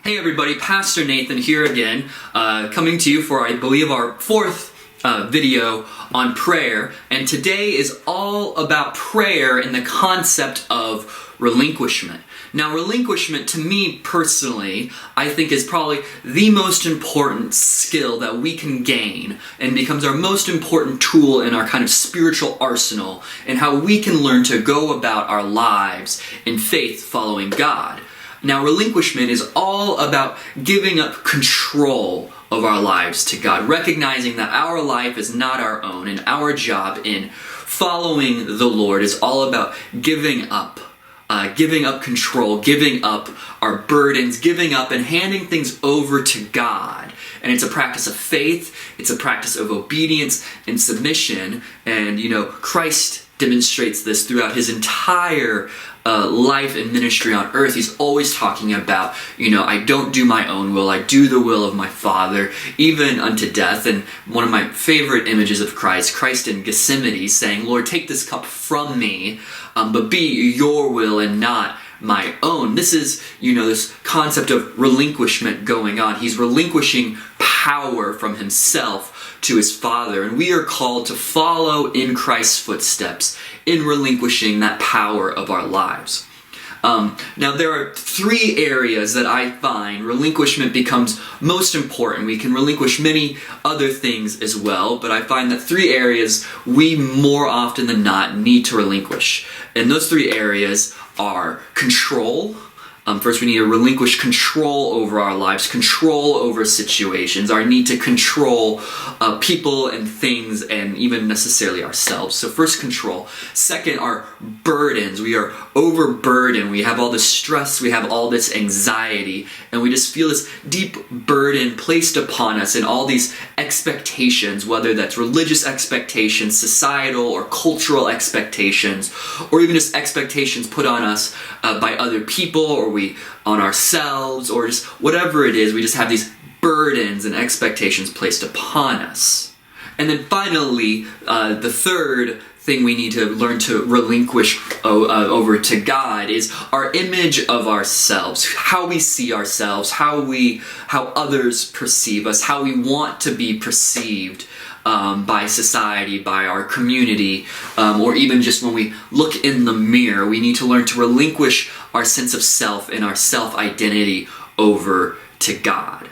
Hey everybody, Pastor Nathan here again, coming to you for, I believe, our fourth video on prayer. And today is all about prayer and the concept of relinquishment. Now, relinquishment, to me personally, I think is probably the most important skill that we can gain and becomes our most important tool in our kind of spiritual arsenal and how we can learn to go about our lives in faith following God. Now, relinquishment is all about giving up control of our lives to God, recognizing that our life is not our own, and our job in following the Lord is all about giving up control, giving up our burdens, giving up and handing things over to God. And it's a practice of faith, it's a practice of obedience and submission, and Christ demonstrates this throughout his entire life and ministry on earth. He's always talking about, I don't do my own will, I do the will of my Father, even unto death. And one of my favorite images of Christ in Gethsemane saying, Lord, take this cup from me, but be your will and not my own. This is, this concept of relinquishment going on. He's relinquishing power from himself to his Father, and we are called to follow in Christ's footsteps in relinquishing that power of our lives. Now, there are three areas that I find relinquishment becomes most important. We can relinquish many other things as well, but I find that three areas we more often than not need to relinquish. And those three areas are control. First, we need to relinquish control over our lives, control over situations, our need to control people and things, and even necessarily ourselves. So first, control. Second, our burdens. We are overburdened. We have all this stress. We have all this anxiety. And we just feel this deep burden placed upon us and all these expectations, whether that's religious expectations, societal or cultural expectations, or even just expectations put on us by other people, or on ourselves, or just whatever it is. We just have these burdens and expectations placed upon us. And then finally, the third thing we need to learn to relinquish over to God is our image of ourselves, how we see ourselves, how others perceive us, how we want to be perceived by society, by our community, or even just when we look in the mirror. We need to learn to relinquish our sense of self and our self-identity over to God.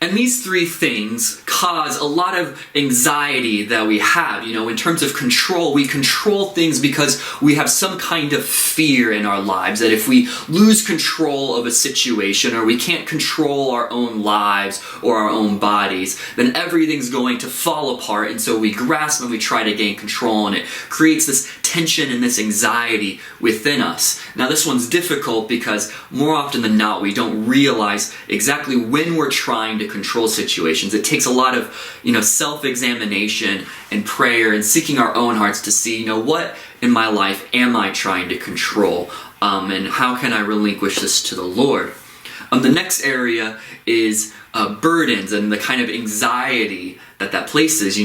And these three things cause a lot of anxiety that we have. In terms of control, we control things because we have some kind of fear in our lives that if we lose control of a situation, or we can't control our own lives or our own bodies, then everything's going to fall apart. And so we grasp and we try to gain control, and it creates this tension and this anxiety within us. Now, this one's difficult because more often than not, we don't realize exactly when we're trying to control situations. It takes a lot of, self-examination and prayer and seeking our own hearts to see, what in my life am I trying to control, and how can I relinquish this to the Lord? The next area is burdens and the kind of anxiety that places.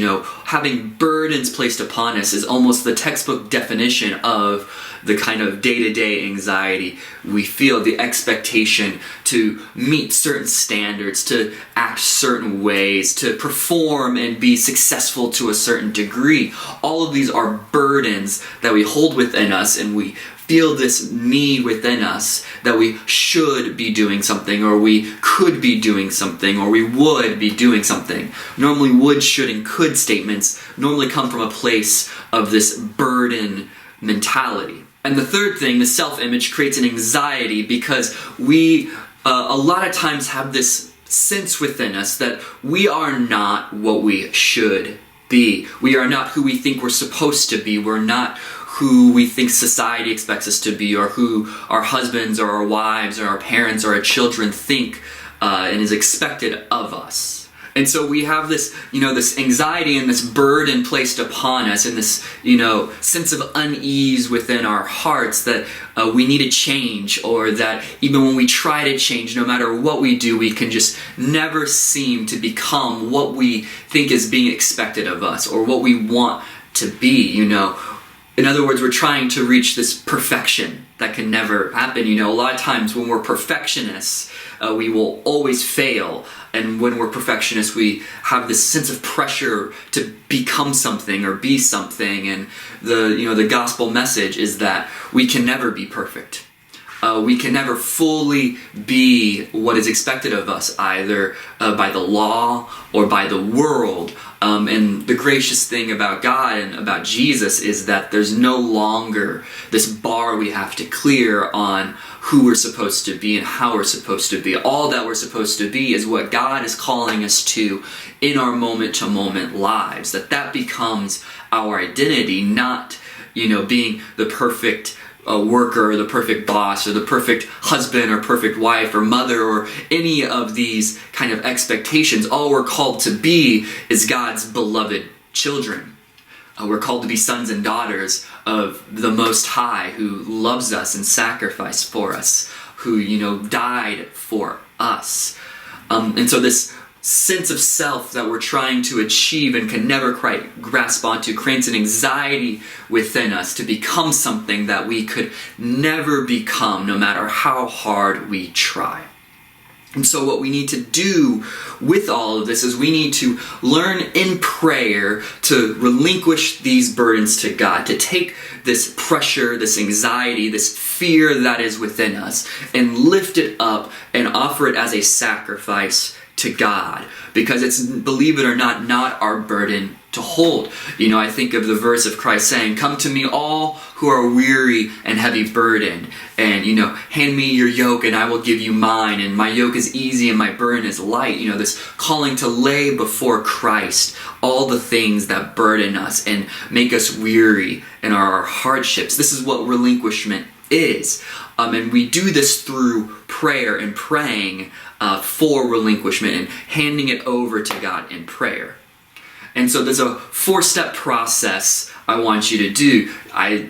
Having burdens placed upon us is almost the textbook definition of the kind of day-to-day anxiety we feel, the expectation to meet certain standards, to act certain ways, to perform and be successful to a certain degree. All of these are burdens that we hold within us, and we feel this need within us that we should be doing something, or we could be doing something, or we would be doing something. Normally, would, should, and could statements normally come from a place of this burden mentality. And the third thing, the self-image, creates an anxiety because we a lot of times have this sense within us that we are not what we should be. We are not who we think we're supposed to be. We're not who we think society expects us to be, or who our husbands or our wives or our parents or our children think and is expected of us. And so we have this, this anxiety and this burden placed upon us, and this, sense of unease within our hearts that we need to change, or that even when we try to change, no matter what we do, we can just never seem to become what we think is being expected of us, or what we want to be, In other words, we're trying to reach this perfection that can never happen. A lot of times when we're perfectionists, we will always fail. And when we're perfectionists, we have this sense of pressure to become something or be something. And the gospel message is that we can never be perfect. We can never fully be what is expected of us, either by the law or by the world. And the gracious thing about God and about Jesus is that there's no longer this bar we have to clear on who we're supposed to be and how we're supposed to be. All that we're supposed to be is what God is calling us to in our moment-to-moment lives. That becomes our identity, not, being the perfect worker, or the perfect boss, or the perfect husband, or perfect wife, or mother, or any of these kind of expectations. All we're called to be is God's beloved children. We're called to be sons and daughters of the Most High, who loves us and sacrificed for us, who, died for us. And so this sense of self that we're trying to achieve and can never quite grasp onto creates an anxiety within us to become something that we could never become, no matter how hard we try. And so what we need to do with all of this is we need to learn in prayer to relinquish these burdens to God, to take this pressure, this anxiety, this fear that is within us, and lift it up and offer it as a sacrifice to God, because it's, believe it or not our burden to hold. I think of the verse of Christ saying, "Come to me all who are weary and heavy burdened, and hand me your yoke and I will give you mine, and my yoke is easy and my burden is light." This calling to lay before Christ all the things that burden us and make us weary and our hardships. This is what relinquishment is. And we do this through prayer and praying for relinquishment and handing it over to God in prayer. And so there's a 4-step process I want you to do.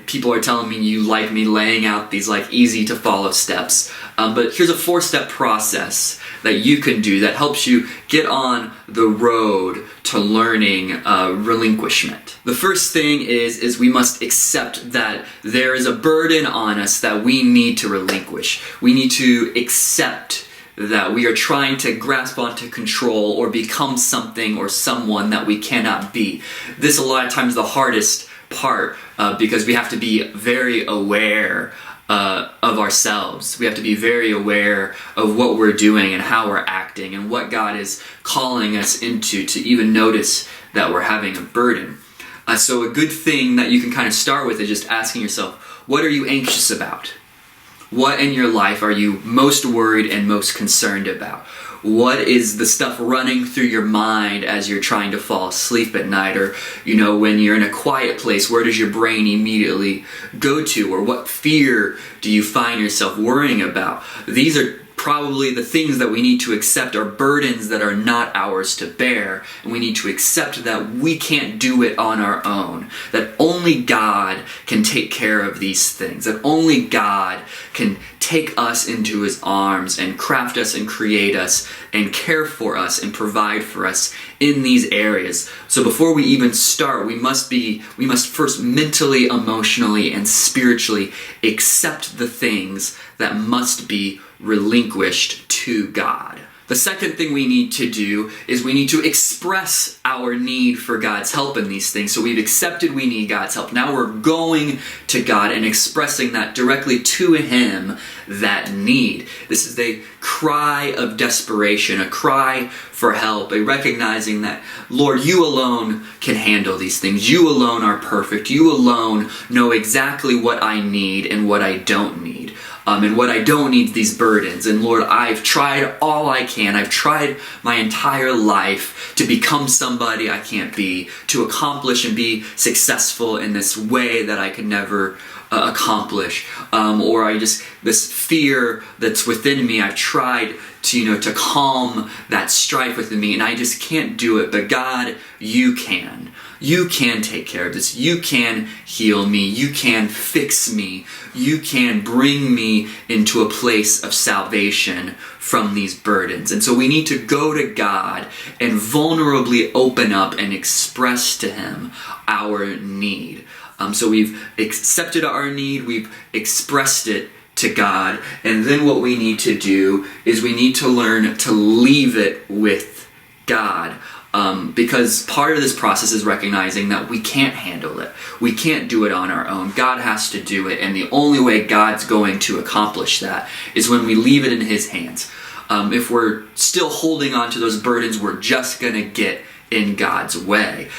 People are telling me you like me laying out these easy to follow steps. But here's a 4-step process that you can do that helps you get on the road to learning relinquishment. The first thing is we must accept that there is a burden on us that we need to relinquish. We need to accept that we are trying to grasp onto control or become something or someone that we cannot be. This a lot of times the hardest part because we have to be very aware of ourselves. We have to be very aware of what we're doing and how we're acting and what God is calling us into to even notice that we're having a burden. So a good thing that you can kind of start with is just asking yourself, what are you anxious about? What in your life are you most worried and most concerned about? What is the stuff running through your mind as you're trying to fall asleep at night? Or, when you're in a quiet place, where does your brain immediately go to? Or what fear do you find yourself worrying about? These are probably the things that we need to accept are burdens that are not ours to bear, and we need to accept that we can't do it on our own, that only God can take care of these things, that only God can take us into His arms and craft us and create us and care for us and provide for us in these areas. So before we even start, we must first mentally, emotionally, and spiritually accept the things that must be relinquished to God. The second thing we need to do is we need to express our need for God's help in these things. So we've accepted we need God's help. Now we're going to God and expressing that directly to Him, that need. This is a cry of desperation, a cry for help, a recognizing that, Lord, you alone can handle these things. You alone are perfect. You alone know exactly what I need and what I don't need. And what I don't need, these burdens. And Lord, I've tried all I can. I've tried my entire life to become somebody I can't be, to accomplish and be successful in this way that I could never accomplish. This fear that's within me, I've tried to calm that strife within me, and I just can't do it. But God, you can. You can take care of this. You can heal me. You can fix me. You can bring me into a place of salvation from these burdens. And so we need to go to God and vulnerably open up and express to Him our need. So we've accepted our need, we've expressed it to God, and then what we need to do is we need to learn to leave it with God. Because part of this process is recognizing that we can't handle it. We can't do it on our own. God has to do it, and the only way God's going to accomplish that is when we leave it in His hands. If we're still holding on to those burdens, we're just going to get in God's way.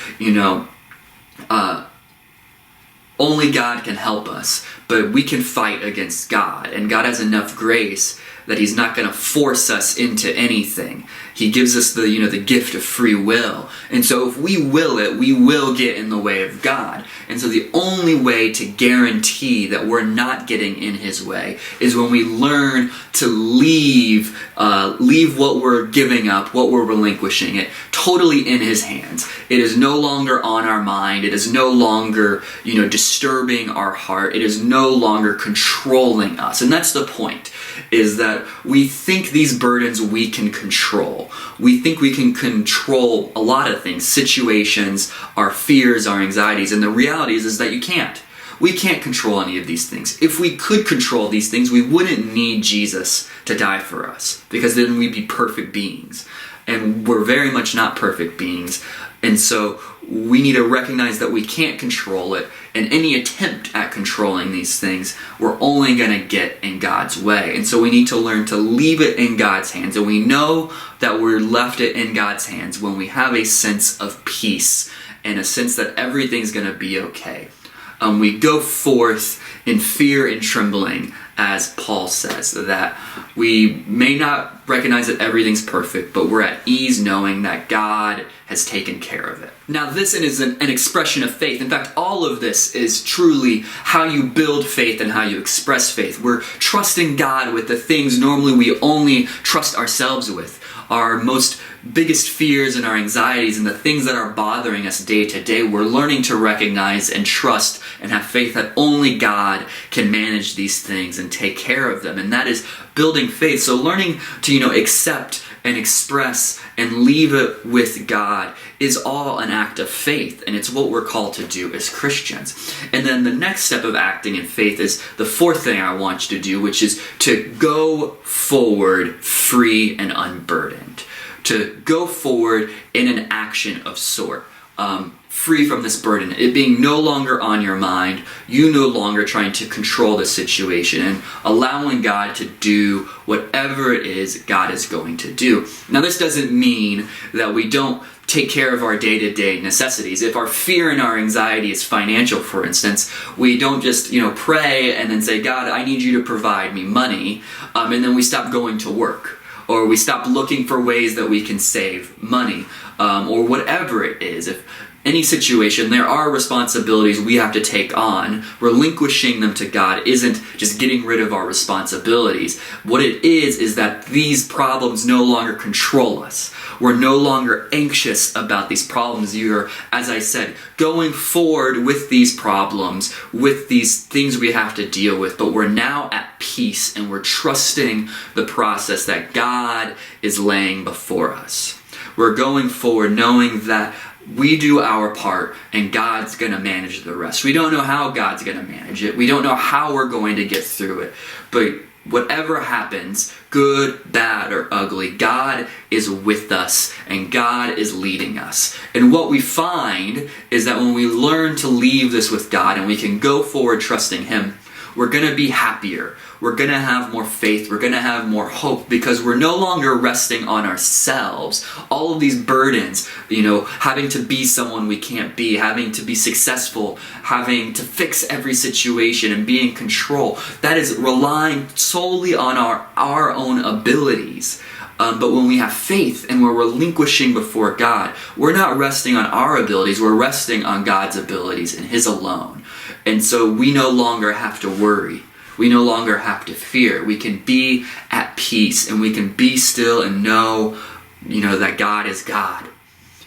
Only God can help us, but we can fight against God, and God has enough grace that He's not going to force us into anything. He gives us the gift of free will. And so if we will it, we will get in the way of God. And so the only way to guarantee that we're not getting in His way is when we learn to leave what we're giving up, what we're relinquishing it, totally in His hands. It is no longer on our mind. It is no longer, disturbing our heart. It is no longer controlling us. And that's the point, is that we think these burdens we can control. We think we can control a lot of things, situations, our fears, our anxieties, and the reality is that you can't. We can't control any of these things. If we could control these things, we wouldn't need Jesus to die for us, because then we'd be perfect beings. And we're very much not perfect beings. And so we need to recognize that we can't control it, and any attempt at controlling these things, we're only going to get in God's way. And so we need to learn to leave it in God's hands. And we know that we're left it in God's hands when we have a sense of peace and a sense that everything's going to be okay. We go forth in fear and trembling, as Paul says, that we may not recognize that everything's perfect, but we're at ease knowing that God has taken care of it. Now, this is an expression of faith. In fact, all of this is truly how you build faith and how you express faith. We're trusting God with the things normally we only trust ourselves with. Our biggest fears and our anxieties and the things that are bothering us day to day, we're learning to recognize and trust and have faith that only God can manage these things and take care of them. And that is building faith. So learning to, accept and express and leave it with God is all an act of faith, and it's what we're called to do as Christians. And then the next step of acting in faith is the fourth thing I want you to do, which is to go forward free and unburdened. To go forward in an action of sort. Free from this burden, it being no longer on your mind, you no longer trying to control the situation, and allowing God to do whatever it is God is going to do. Now, this doesn't mean that we don't take care of our day-to-day necessities. If our fear and our anxiety is financial, for instance, we don't just pray and then say, God, I need you to provide me money, and then we stop going to work. Or we stop looking for ways that we can save money, or whatever it is. If any situation, there are responsibilities we have to take on. Relinquishing them to God isn't just getting rid of our responsibilities. What it is that these problems no longer control us. We're no longer anxious about these problems. You're, as I said, going forward with these problems, with these things we have to deal with, but we're now at peace and we're trusting the process that God is laying before us. We're going forward knowing that we do our part and God's going to manage the rest. We don't know how God's going to manage it. We don't know how we're going to get through it. But whatever happens, good, bad, or ugly, God is with us and God is leading us. And what we find is that when we learn to leave this with God and we can go forward trusting Him, we're going to be happier. We're going to have more faith. We're going to have more hope because we're no longer resting on ourselves. All of these burdens, having to be someone we can't be, having to be successful, having to fix every situation and be in control, that is relying solely on our own abilities. But when we have faith and we're relinquishing before God, we're not resting on our abilities, we're resting on God's abilities and His alone. And so we no longer have to worry. We no longer have to fear. We can be at peace and we can be still and know, that God is God.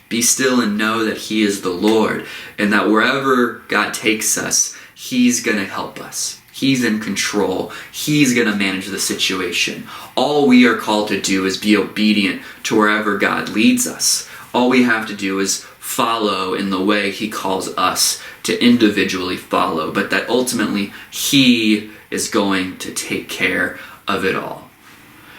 Be still and know that He is the Lord and that wherever God takes us, He's going to help us. He's in control. He's going to manage the situation. All we are called to do is be obedient to wherever God leads us. All we have to do is follow in the way he calls us to individually follow, but that ultimately he is going to take care of it all.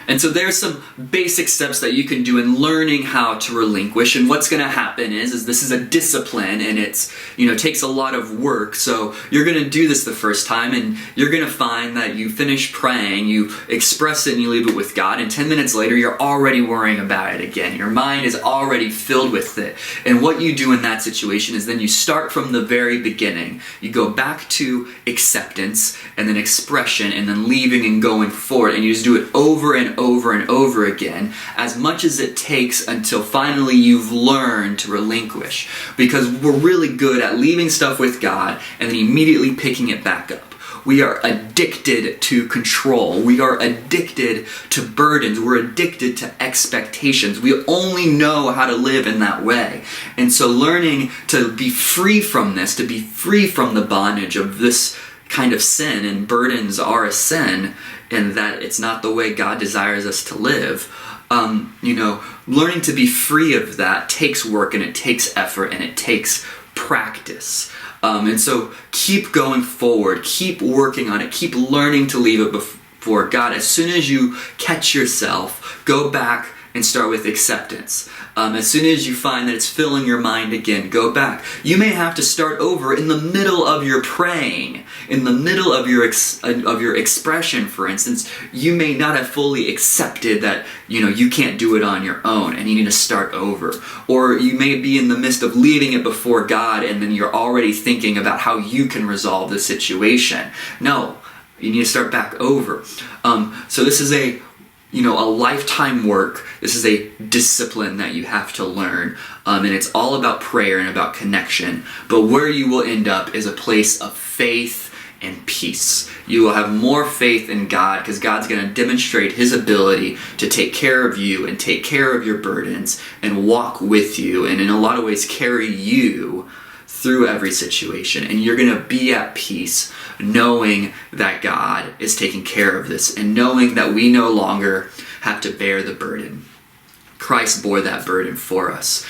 And so there's some basic steps that you can do in learning how to relinquish. And what's going to happen is this is a discipline, and it's, takes a lot of work. So you're going to do this the first time, and you're going to find that you finish praying, you express it, and you leave it with God. And 10 minutes later, you're already worrying about it again. Your mind is already filled with it. And what you do in that situation is then you start from the very beginning. You go back to acceptance, and then expression, and then leaving and going forward. And you just do it over and over and over again, as much as it takes until finally you've learned to relinquish. Because we're really good at leaving stuff with God and then immediately picking it back up. We are addicted to control. We are addicted to burdens. We're addicted to expectations. We only know how to live in that way. And so learning to be free from this, to be free from the bondage of this kind of sin, and burdens are a sin, and that it's not the way God desires us to live. Learning to be free of that takes work, and it takes effort, and it takes practice. And so keep going forward, keep working on it, keep learning to leave it before God. As soon as you catch yourself, go back and start with acceptance. As soon as you find that it's filling your mind again, go back. You may have to start over in the middle of your praying, in the middle of your expression, for instance. You may not have fully accepted that you can't do it on your own, and you need to start over. Or you may be in the midst of leaving it before God, and then you're already thinking about how you can resolve the situation. No, you need to start back over. So this is a lifetime work. This is a discipline that you have to learn. And it's all about prayer and about connection. But where you will end up is a place of faith and peace. You will have more faith in God, because God's going to demonstrate his ability to take care of you and take care of your burdens and walk with you, and in a lot of ways carry you through every situation. And you're going to be at peace knowing that God is taking care of this, and knowing that we no longer have to bear the burden. Christ bore that burden for us.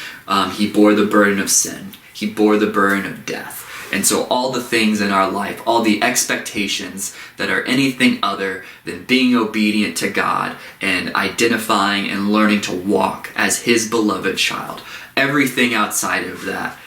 He bore the burden of sin. He bore the burden of death. And so all the things in our life, all the expectations that are anything other than being obedient to God and identifying and learning to walk as his beloved child, everything outside of that,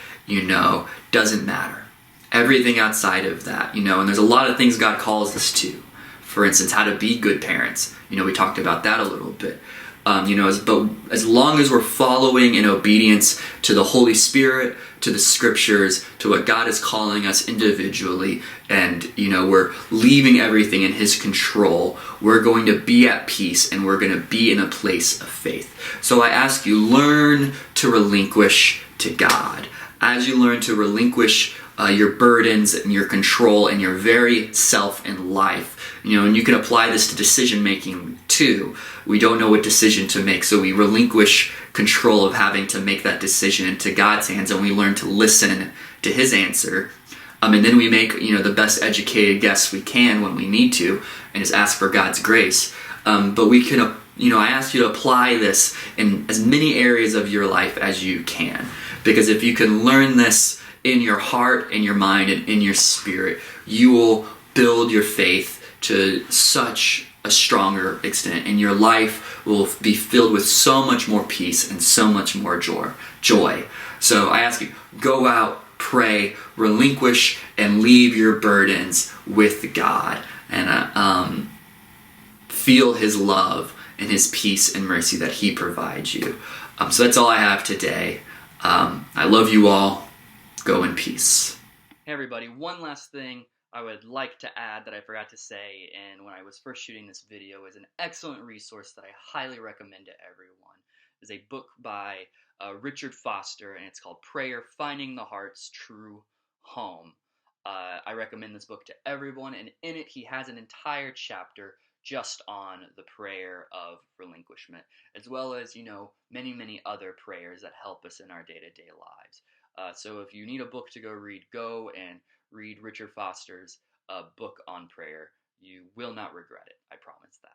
doesn't matter. Everything outside of that, and there's a lot of things God calls us to. For instance, how to be good parents. We talked about that a little bit. But as long as we're following in obedience to the Holy Spirit, to the Scriptures, to what God is calling us individually, and we're leaving everything in his control, we're going to be at peace, and we're going to be in a place of faith. So I ask you, learn to relinquish to God. As you learn to relinquish your burdens and your control and your very self and life, and you can apply this to decision making too. We don't know what decision to make, so we relinquish control of having to make that decision into God's hands, and we learn to listen to his answer. And then we make the best educated guess we can when we need to, and just ask for God's grace. But we can, I ask you to apply this in as many areas of your life as you can. Because if you can learn this in your heart, in your mind, and in your spirit, you will build your faith to such a stronger extent, and your life will be filled with so much more peace and so much more joy. So I ask you, go out, pray, relinquish, and leave your burdens with God, and feel his love and his peace and mercy that he provides you. So that's all I have today. I love you all. Go in peace. Hey everybody, one last thing I would like to add that I forgot to say, and when I was first shooting this video, is an excellent resource that I highly recommend to everyone. It's a book by Richard Foster, and it's called Prayer, Finding the Heart's True Home. I recommend this book to everyone, and in it he has an entire chapter just on the prayer of relinquishment, as well as, many, many other prayers that help us in our day-to-day lives. So if you need a book to go and read Richard Foster's book on prayer. You will not regret it, I promise that.